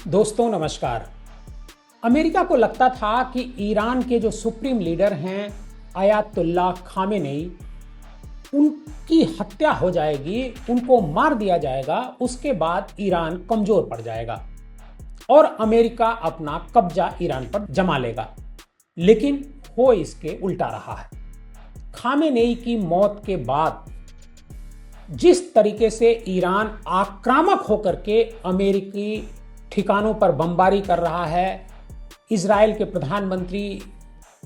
दोस्तों नमस्कार। अमेरिका को लगता था कि ईरान के जो सुप्रीम लीडर हैं आयतुल्लाह खामेनेई, उनकी हत्या हो जाएगी, उनको मार दिया जाएगा, उसके बाद ईरान कमजोर पड़ जाएगा और अमेरिका अपना कब्जा ईरान पर जमा लेगा। लेकिन हो इसके उल्टा रहा है। खामेनेई की मौत के बाद जिस तरीके से ईरान आक्रामक होकर के अमेरिकी ठिकानों पर बमबारी कर रहा है, इजराइल के प्रधानमंत्री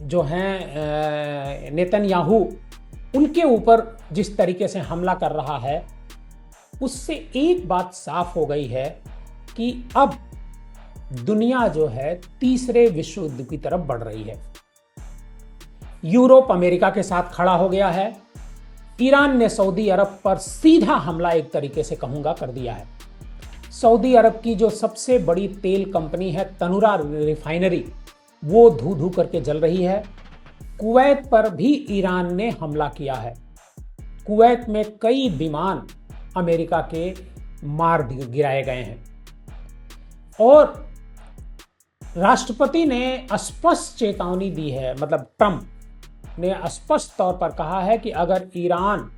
जो हैं नेतन्याहू, उनके ऊपर जिस तरीके से हमला कर रहा है, उससे एक बात साफ हो गई है कि अब दुनिया जो है तीसरे विश्व युद्ध की तरफ बढ़ रही है। यूरोप अमेरिका के साथ खड़ा हो गया है। ईरान ने सऊदी अरब पर सीधा हमला एक तरीके से कहूंगा कर दिया है। सऊदी अरब की जो सबसे बड़ी तेल कंपनी है तनुरा रिफाइनरी, वो धू धू करके जल रही है। कुवैत पर भी ईरान ने हमला किया है। कुवैत में कई विमान अमेरिका के मार गिराए गए हैं और राष्ट्रपति ने स्पष्ट चेतावनी दी है, मतलब ट्रंप ने स्पष्ट तौर पर कहा है कि अगर ईरान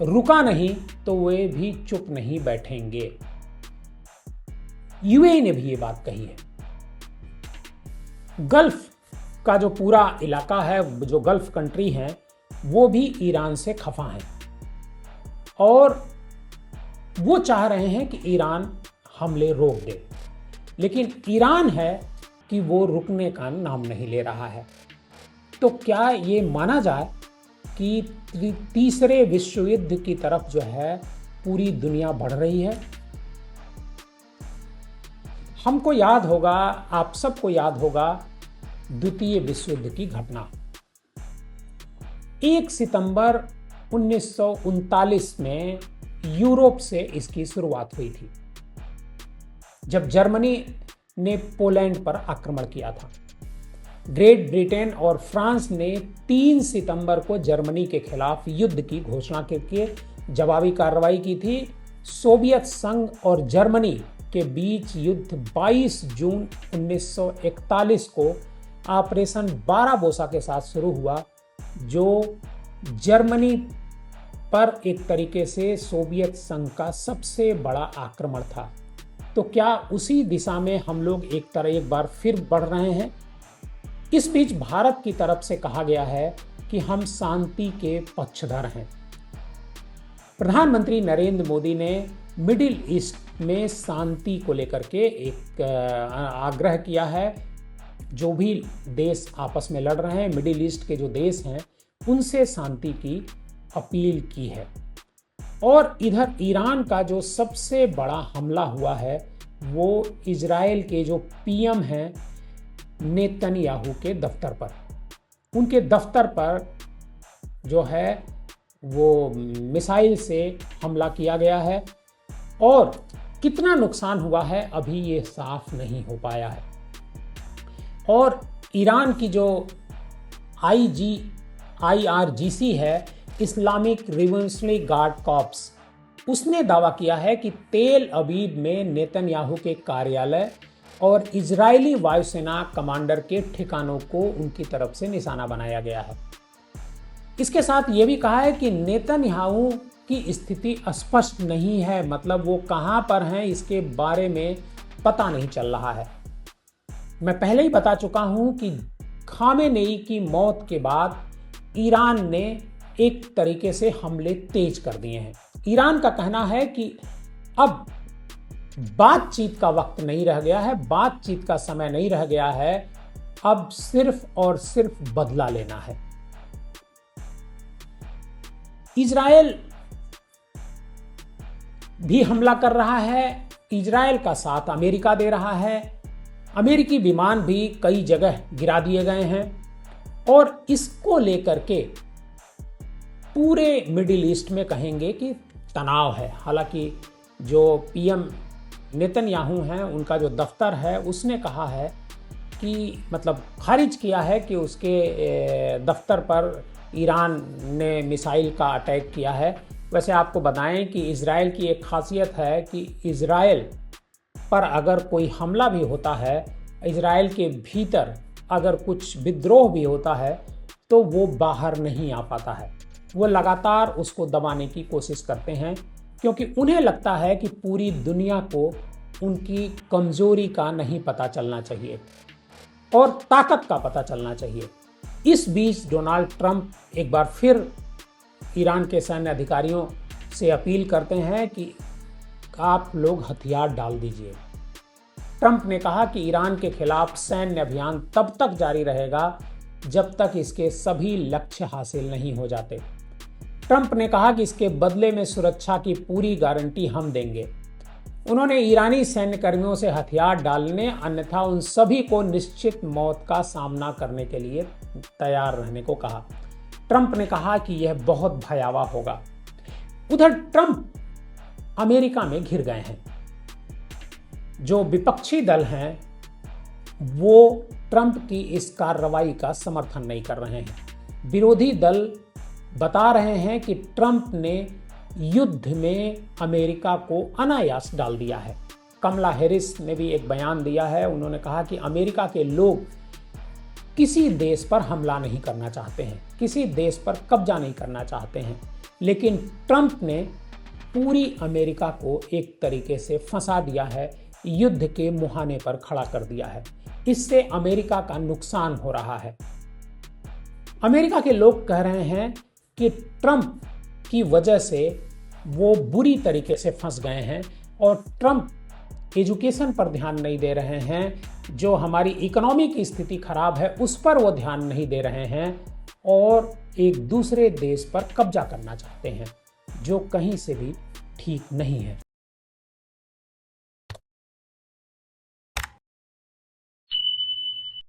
रुका नहीं तो वे भी चुप नहीं बैठेंगे। यूएई ने भी ये बात कही है। गल्फ का जो पूरा इलाका है, जो गल्फ कंट्री हैं, वो भी ईरान से खफा हैं और वो चाह रहे हैं कि ईरान हमले रोक दे, लेकिन ईरान है कि वो रुकने का नाम नहीं ले रहा है। तो क्या ये माना जाए कि तीसरे विश्व युद्ध की तरफ जो है पूरी दुनिया बढ़ रही है? हमको याद होगा, आप सबको याद होगा द्वितीय विश्व युद्ध की घटना। 1 सितंबर 1939 में यूरोप से इसकी शुरुआत हुई थी, जब जर्मनी ने पोलैंड पर आक्रमण किया था। ग्रेट ब्रिटेन और फ्रांस ने 3 सितंबर को जर्मनी के खिलाफ युद्ध की घोषणा करके जवाबी कार्रवाई की थी। सोवियत संघ और जर्मनी के बीच युद्ध 22 जून 1941 को ऑपरेशन बाराबोसा के साथ शुरू हुआ, जो जर्मनी पर एक तरीके से सोवियत संघ का सबसे बड़ा आक्रमण था। तो क्या उसी दिशा में हम लोग एक बार फिर बढ़ रहे हैं? इस बीच भारत की तरफ से कहा गया है कि हम शांति के पक्षधर हैं। प्रधानमंत्री नरेंद्र मोदी ने मिडिल ईस्ट में शांति को लेकर के एक आग्रह किया है। जो भी देश आपस में लड़ रहे हैं, मिडिल ईस्ट के जो देश हैं, उनसे शांति की अपील की है। और इधर ईरान का जो सबसे बड़ा हमला हुआ है वो इजराइल के जो पीएम हैं नेतन्याहू के दफ्तर पर, उनके दफ्तर पर जो है वो मिसाइल से हमला किया गया है और कितना नुकसान हुआ है अभी ये साफ नहीं हो पाया है। और ईरान की जो IRGC है, इस्लामिक रिवोल्यूशनरी गार्ड कॉर्प्स, उसने दावा किया है कि तेल अवीव में नेतन्याहू के कार्यालय और इजरायली वायुसेना कमांडर के ठिकानों को उनकी तरफ से निशाना बनाया गया है। इसके साथ ये भी कहा है कि नेतन्याहू की स्थिति स्पष्ट नहीं है, मतलब वो कहां पर हैं इसके बारे में पता नहीं चल रहा है। मैं पहले ही बता चुका हूं कि खामेनेई की मौत के बाद ईरान ने एक तरीके से हमले तेज कर दिए हैं। ईरान का कहना है कि अब बातचीत का वक्त नहीं रह गया है, बातचीत का समय नहीं रह गया है, अब सिर्फ और सिर्फ बदला लेना है। इजराइल भी हमला कर रहा है, इजराइल का साथ अमेरिका दे रहा है। अमेरिकी विमान भी कई जगह गिरा दिए गए हैं और इसको लेकर के पूरे मिडिल ईस्ट में कहेंगे कि तनाव है। हालांकि जो पीएम नेतन्याहू हैं, उनका जो दफ्तर है, उसने कहा है कि मतलब खारिज किया है कि उसके दफ्तर पर ईरान ने मिसाइल का अटैक किया है। वैसे आपको बताएं कि इजराइल की एक खासियत है कि इजराइल पर अगर कोई हमला भी होता है, इजराइल के भीतर अगर कुछ विद्रोह भी होता है, तो वो बाहर नहीं आ पाता है। वो लगातार उसको दबाने की कोशिश करते हैं, क्योंकि उन्हें लगता है कि पूरी दुनिया को उनकी कमजोरी का नहीं पता चलना चाहिए और ताकत का पता चलना चाहिए। इस बीच डोनाल्ड ट्रंप एक बार फिर ईरान के सैन्य अधिकारियों से अपील करते हैं कि आप लोग हथियार डाल दीजिए। ट्रंप ने कहा कि ईरान के खिलाफ सैन्य अभियान तब तक जारी रहेगा जब तक इसके सभी लक्ष्य हासिल नहीं हो जाते। ट्रंप ने कहा कि इसके बदले में सुरक्षा की पूरी गारंटी हम देंगे। उन्होंने ईरानी सैन्य कर्मियों से हथियार डालने अन्यथा उन सभी को निश्चित मौत का सामना करने के लिए तैयार रहने को कहा। ट्रंप ने कहा कि यह बहुत भयावह होगा। उधर ट्रंप अमेरिका में घिर गए हैं। जो विपक्षी दल हैं वो ट्रंप की इस कार्रवाई का समर्थन नहीं कर रहे हैं। विरोधी दल बता रहे हैं कि ट्रंप ने युद्ध में अमेरिका को अनायास डाल दिया है। कमला हैरिस ने भी एक बयान दिया है। उन्होंने कहा कि अमेरिका के लोग किसी देश पर हमला नहीं करना चाहते हैं, किसी देश पर कब्जा नहीं करना चाहते हैं, लेकिन ट्रंप ने पूरी अमेरिका को एक तरीके से फंसा दिया है, युद्ध के मुहाने पर खड़ा कर दिया है। इससे अमेरिका का नुकसान हो रहा है। अमेरिका के लोग कह रहे हैं कि ट्रंप की वजह से वो बुरी तरीके से फंस गए हैं और ट्रंप एजुकेशन पर ध्यान नहीं दे रहे हैं, जो हमारी इकोनॉमी की स्थिति खराब है उस पर वो ध्यान नहीं दे रहे हैं और एक दूसरे देश पर कब्जा करना चाहते हैं, जो कहीं से भी ठीक नहीं है।